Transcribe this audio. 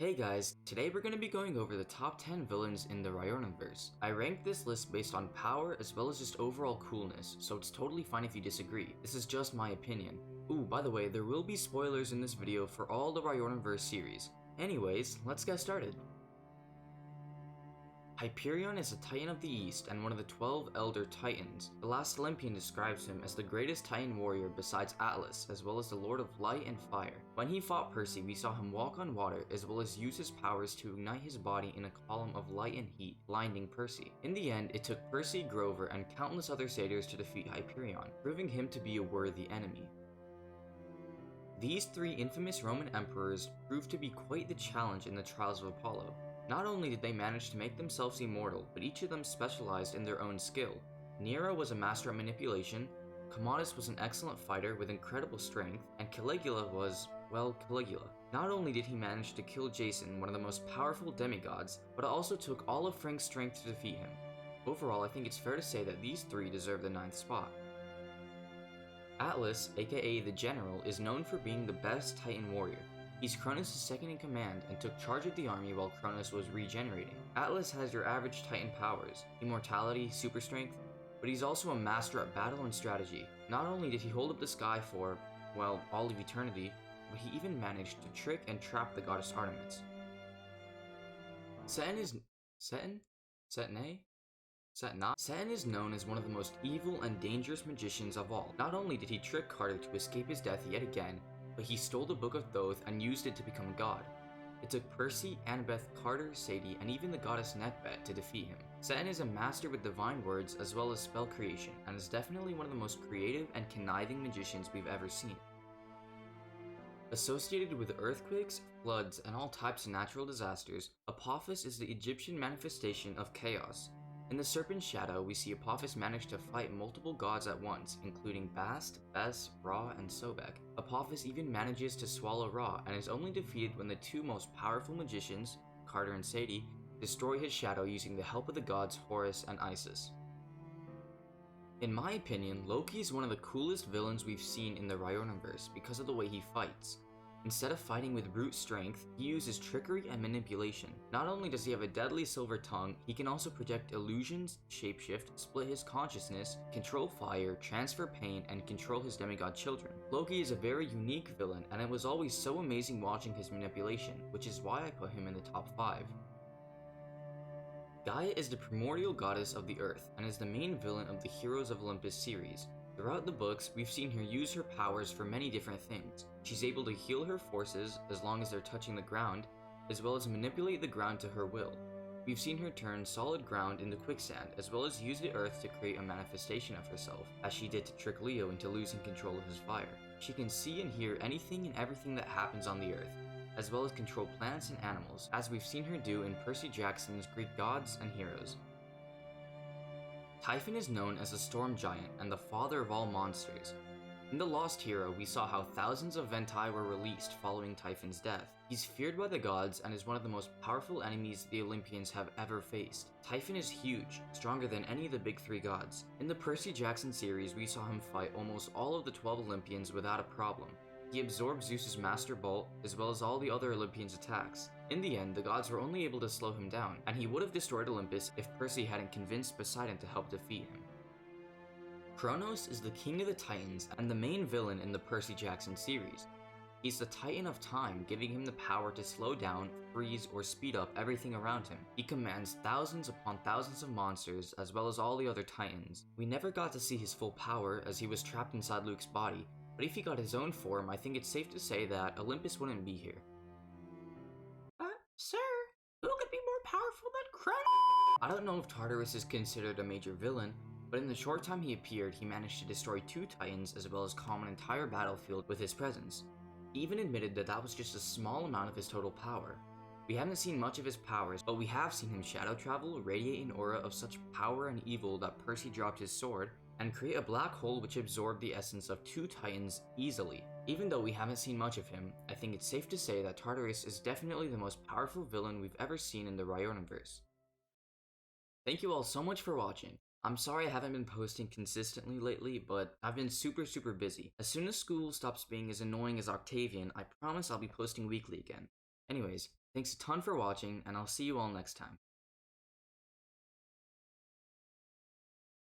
Hey guys, today we're going to be going over the top 10 villains in the Riordanverse. I ranked this list based on power as well as just overall coolness, so it's totally fine if you disagree. This is just my opinion. Ooh, by the way, there will be spoilers in this video for all the Riordanverse series. Anyways, let's get started. Hyperion is a Titan of the East and one of the 12 Elder Titans. The last Olympian describes him as the greatest Titan warrior besides Atlas, as well as the Lord of Light and Fire. When he fought Percy, we saw him walk on water, as well as use his powers to ignite his body in a column of light and heat, blinding Percy. In the end, it took Percy, Grover, and countless other satyrs to defeat Hyperion, proving him to be a worthy enemy. These three infamous Roman emperors proved to be quite the challenge in the trials of Apollo. Not only did they manage to make themselves immortal, but each of them specialized in their own skill. Nero was a master at manipulation, Commodus was an excellent fighter with incredible strength, and Caligula was, well, Caligula. Not only did he manage to kill Jason, one of the most powerful demigods, but it also took all of Frank's strength to defeat him. Overall, I think it's fair to say that these three deserve the 9th spot. Atlas, aka the General, is known for being the best Titan warrior. He's Kronos' second in command and took charge of the army while Kronos was regenerating. Atlas has your average Titan powers, immortality, super strength, but he's also a master at battle and strategy. Not only did he hold up the sky for, well, all of eternity, but he even managed to trick and trap the goddess Artemis. Seten is known as one of the most evil and dangerous magicians of all. Not only did he trick Carter to escape his death yet again, but he stole the Book of Thoth and used it to become a god. It took Percy, Annabeth, Carter, Sadie, and even the goddess Necbet to defeat him. Seten is a master with divine words as well as spell creation, and is definitely one of the most creative and conniving magicians we've ever seen. Associated with earthquakes, floods, and all types of natural disasters, Apophis is the Egyptian manifestation of chaos. In the Serpent's Shadow, we see Apophis manage to fight multiple gods at once, including Bast, Bes, Ra, and Sobek. Apophis even manages to swallow Ra, and is only defeated when the two most powerful magicians, Carter and Sadie, destroy his shadow using the help of the gods Horus and Isis. In my opinion, Loki is one of the coolest villains we've seen in the Riordanverse because of the way he fights. Instead of fighting with brute strength, he uses trickery and manipulation. Not only does he have a deadly silver tongue, he can also project illusions, shapeshift, split his consciousness, control fire, transfer pain, and control his demigod children. Loki is a very unique villain, and it was always so amazing watching his manipulation, which is why I put him in the top 5. Gaia is the primordial goddess of the earth, and is the main villain of the Heroes of Olympus series. Throughout the books, we've seen her use her powers for many different things. She's able to heal her forces as long as they're touching the ground, as well as manipulate the ground to her will. We've seen her turn solid ground into quicksand, as well as use the earth to create a manifestation of herself, as she did to trick Leo into losing control of his fire. She can see and hear anything and everything that happens on the earth, as well as control plants and animals, as we've seen her do in Percy Jackson's Greek Gods and Heroes. Typhon is known as the Storm Giant and the father of all monsters. In The Lost Hero, we saw how thousands of Ventai were released following Typhon's death. He's feared by the gods and is one of the most powerful enemies the Olympians have ever faced. Typhon is huge, stronger than any of the big 3 gods. In the Percy Jackson series, we saw him fight almost all of the 12 Olympians without a problem. He absorbed Zeus's Master Bolt, as well as all the other Olympians' attacks. In the end, the gods were only able to slow him down, and he would have destroyed Olympus if Percy hadn't convinced Poseidon to help defeat him. Kronos is the king of the Titans and the main villain in the Percy Jackson series. He's the Titan of Time, giving him the power to slow down, freeze, or speed up everything around him. He commands thousands upon thousands of monsters, as well as all the other Titans. We never got to see his full power, as he was trapped inside Luke's body, but if he got his own form, I think it's safe to say that Olympus wouldn't be here. Sir, who could be more powerful than Kronos? I don't know if Tartarus is considered a major villain, but in the short time he appeared, he managed to destroy 2 Titans as well as calm an entire battlefield with his presence. He even admitted that that was just a small amount of his total power. We haven't seen much of his powers, but we have seen him shadow travel, radiate an aura of such power and evil that Percy dropped his sword, and create a black hole which absorbed the essence of 2 Titans easily. Even though we haven't seen much of him, I think it's safe to say that Tartarus is definitely the most powerful villain we've ever seen in the Riordanverse. Thank you all so much for watching. I'm sorry I haven't been posting consistently lately, but I've been super busy. As soon as school stops being as annoying as Octavian, I promise I'll be posting weekly again. Anyways, Thanks a ton for watching, and I'll see you all next time.